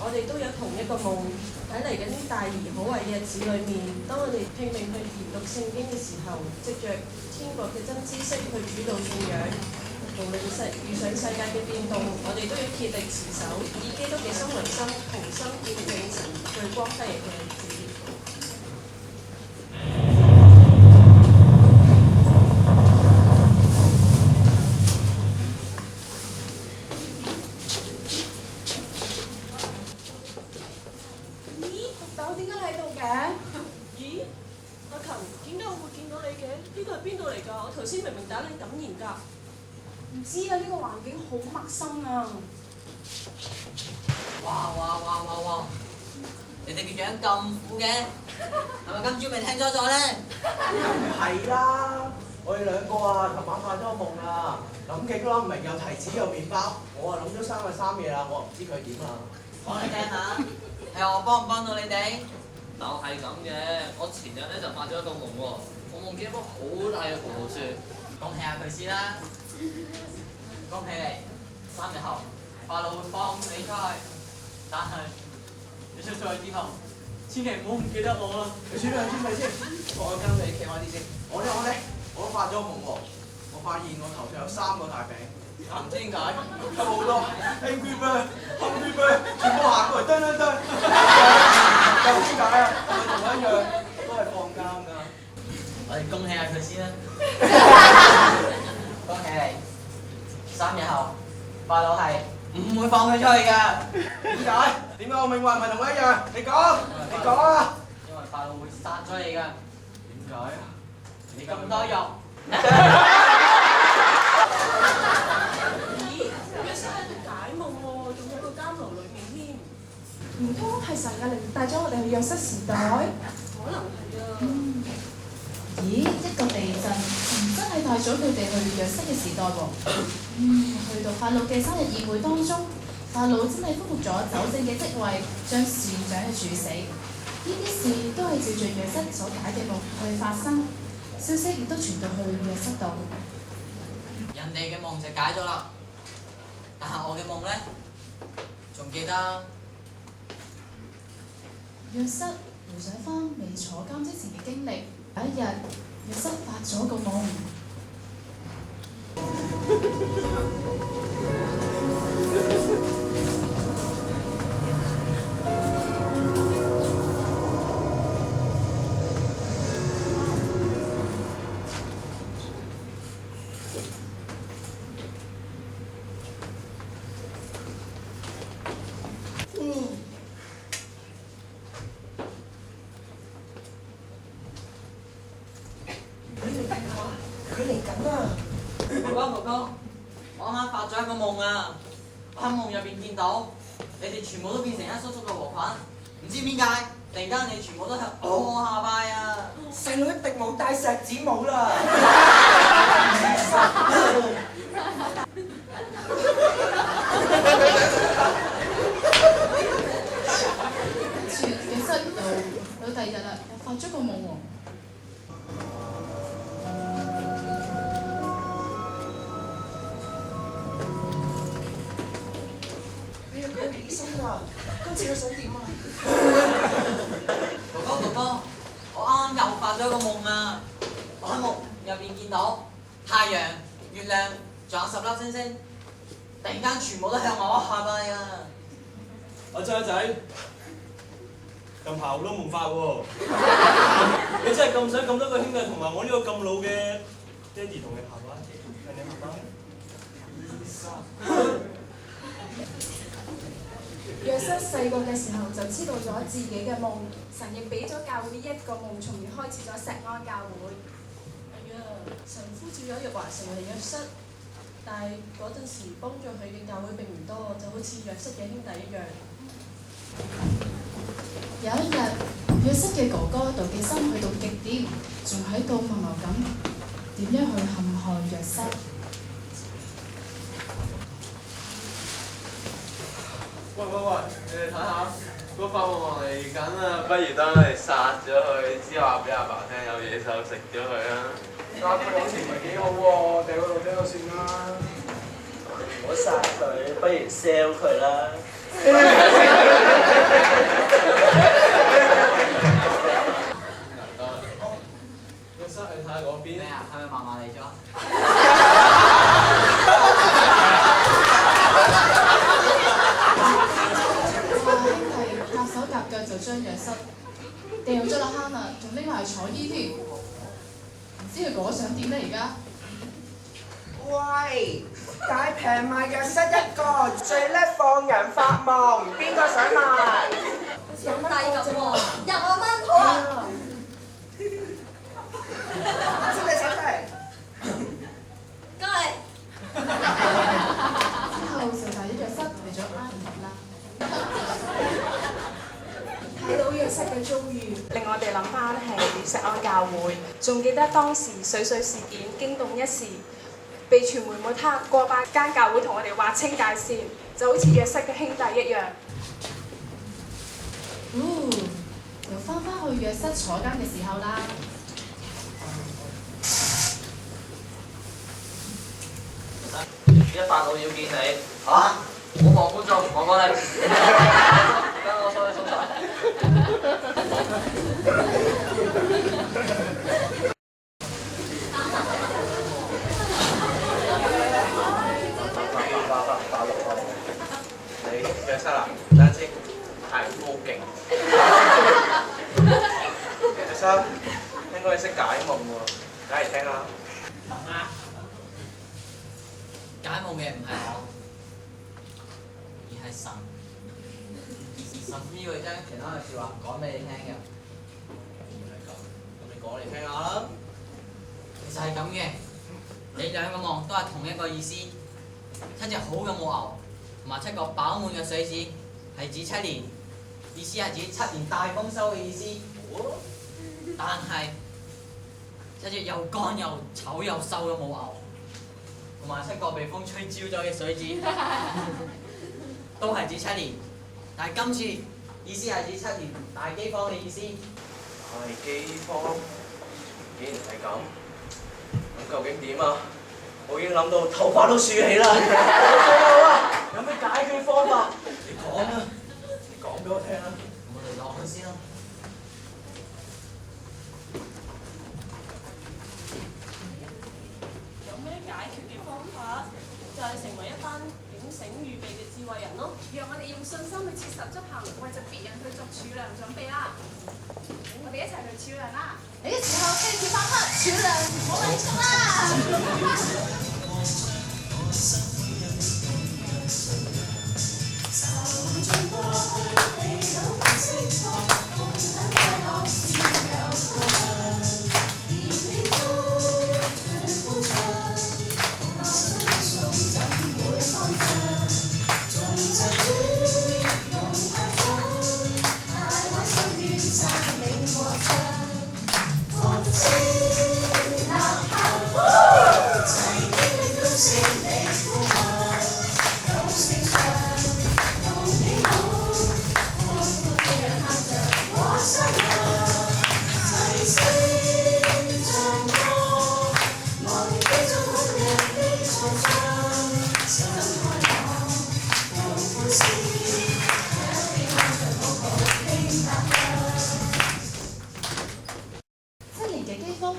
我哋都有同一個夢。喺嚟緊啲大而可畏嘅日子裏面，當我哋拼命去研讀聖經嘅時候，藉着天國嘅真知識去主導信仰。無論遇上世界嘅變動，我哋都要竭力持守，以基督嘅心為心，同心見證神最光輝嘅日子。咦，綠豆點解喺度嘅？咦，阿琴，點解我會見到你嘅？呢個係邊度嚟㗎？我頭先明明打你感言㗎。唔知啊，呢個環境好陌生啊！哇！你哋嘅樣咁苦嘅，係咪今朝未聽咗咗咧？唔係啦，我哋兩個啊，琴晚發咗個夢啊，諗極都諗唔明，有提子有麵包，我啊諗咗3日3夜啦，我唔知佢點啊。講嚟聽下，係我幫唔幫到你哋？就係咁嘅，我前日咧就發咗一個夢喎，我夢見一棵好大嘅葡萄樹，恭喜下佢先啦！恭喜你，3日後法老會放你出去，但係你出咗去之後，千祈唔好唔記得我啦。你先，我跟你企開啲先。我都發咗夢喎，我發現我頭上有3個大餅，唔知點解有好多 Angry Bird，全部行過嚟，噔，又點解啊？係咪同我一樣都係放監㗎？我哋恭喜下佢先啦！恭喜你，3日後法老係唔會放佢出去㗎。點解我命運唔係同我一樣？你講啊！因為法老會殺咗你㗎。點解啊？你咁多肉。咦，約瑟喺度解夢喎，仲喺個監牢裏面添。唔通係神嘅靈帶咗我哋去約瑟時代？可能係啊。咦，一個地震，真係帶咗佢哋去約瑟嘅時代喎。去到法老嘅生日宴會當中，法老真係恢復咗酒政嘅職位，將船長嘅處死。呢啲事都係照住約瑟所解嘅夢去發生，消息亦都傳到去約瑟度。人哋嘅夢就解咗啦，但係我嘅夢咧，仲記得。約瑟回想翻未坐監之前嘅經歷，有一日約瑟發咗個夢。佢嚟緊啊！哥哥，我啱啱發咗一個夢啊！我喺夢入邊見到你哋全部都變成一束束嘅禾捆，唔知點解突然間你全部都向我下拜啊！細佬一定冇戴石子帽啦！跟住約瑟到第二日啦，又發咗個夢喎。你要佢起身啊！今次佢想點啊？哥哥，我啱啱又發咗個夢啊！我喺夢入邊見到太陽、月亮，仲有10粒星星，突然間全部都向我下拜啊！阿仔，咁姣都夢法喎！你真係咁想咁多個兄弟同埋我呢個咁老嘅爹哋同你下拜？係你下拜？約瑟細個嘅時候就知道咗自己嘅夢，神亦俾咗教會一個夢，從而開始咗石安教會。係啊，神呼召咗約華成為約瑟，但係嗰陣時幫助佢嘅教會並唔多，就好似約瑟嘅兄弟一樣。有一日，約瑟嘅哥哥妒忌心去到極點，仲喺度密謀緊點樣去陷害約瑟。喂，你哋睇下嗰塊黃嚟緊啊！不如當我哋殺咗佢，之後話俾阿爸聽有野獸食咗佢啊！殺佢好似唔係幾好喎，掉嗰度掉就算啦。唔好殺佢，不如 sell 佢啦。約瑟，你睇下嗰邊咩。啊？係咪嫲嫲嚟咗？哇！兄弟夾手夾腳就將約瑟掉咗落坑啦，仲拎埋去坐醫添。唔知佢哥想點咧而家？喂，大平賣約瑟一個，最叻放人發夢，邊個想買？有低咁喎，入我蚊鋪啊！出嚟手出嚟！過嚟。之後就帶咗約瑟嚟咗埃及啦。睇到約瑟嘅遭遇，令我哋諗翻起石安教會，仲記得當時水事件驚動一時，被傳媒抹黑，過百間教會同我哋劃清界線，就好似約瑟嘅兄弟一樣。又翻去約瑟坐監嘅時候啦。一法老要見你嚇，我望觀眾，我過嚟，跟我上去送仔。你約瑟啊，等陣先，係好勁。約瑟應該識解夢喎，解嚟聽下。解夢嘅唔係我，而係神。神呢會將其他嘅説話講俾你聽嘅。咁你講嚟聽下啦。其實係咁嘅，你兩個夢都係同一個意思。7隻好嘅母牛同埋7個飽滿嘅水子，係指7年，意思係指7年大豐收嘅意思。但係7隻又乾又醜又瘦嘅母牛，同埋7個被風吹焦咗嘅水子，都係指7年。但係今次意思係指7年大饑荒嘅意思。大饑荒，竟然係咁，咁究竟點啊？我已經諗到頭髮都豎起啦！最後啊，有咩解決方法？你講啊，你講俾我聽啊！我哋落去先啦。有咩解決嘅方法？就係成為一班警醒預備嘅智慧人咯。讓我哋用信心去切實執行，為着別人去作儲糧準備啦！我哋一齊去儲糧啦！你嘅時候跟住翻黑儲糧，我嚟衝啦！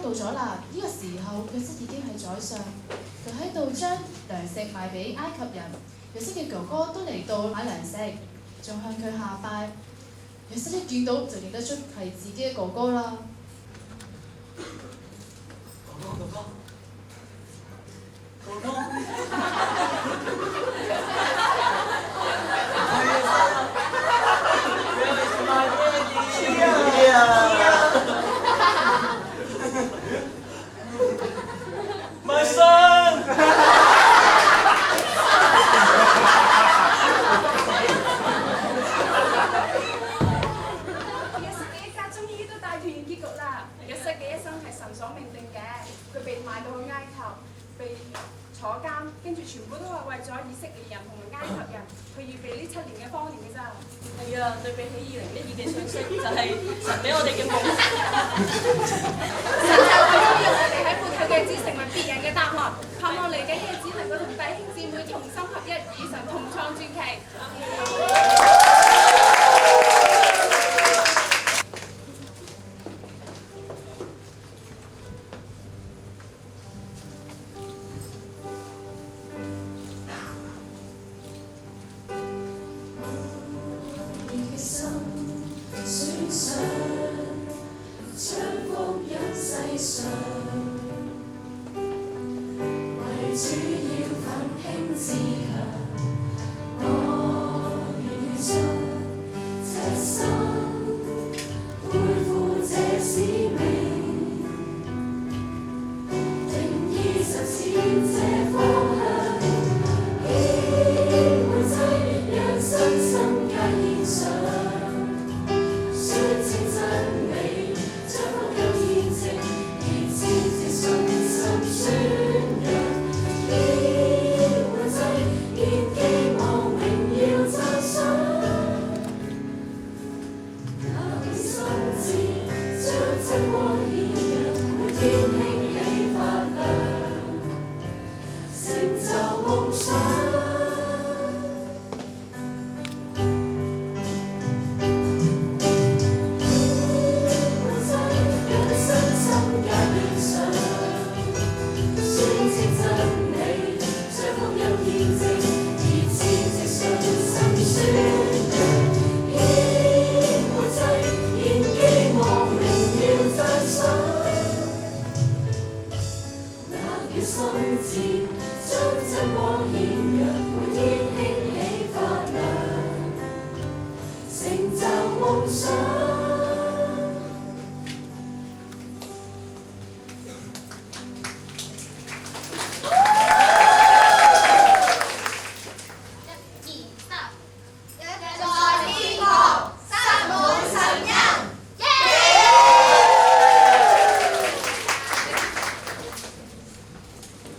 到咗啦，呢個時候約瑟已經係宰相，就喺度將糧食賣俾埃及人。約瑟嘅哥哥都嚟到買糧食，仲向佢下拜。約瑟一見到就認得出係自己嘅哥哥啦。哥哥。My son！ 約瑟嘅一家終於都大團圓結局啦！約瑟嘅一生係神所命定嘅，佢被賣到去埃及，被坐監，跟住全部都係為咗以色列人同埋埃及人去預備呢7年嘅荒年嘅咋。係啊，對比起2012嘅信息，就係神俾我哋嘅夢。神就會要我哋喺背後嘅日子成為別人嘅答案，盼望嚟緊嘅日子能夠同弟兄姊妹同心合一，與神同創傳奇。心志將真光顯。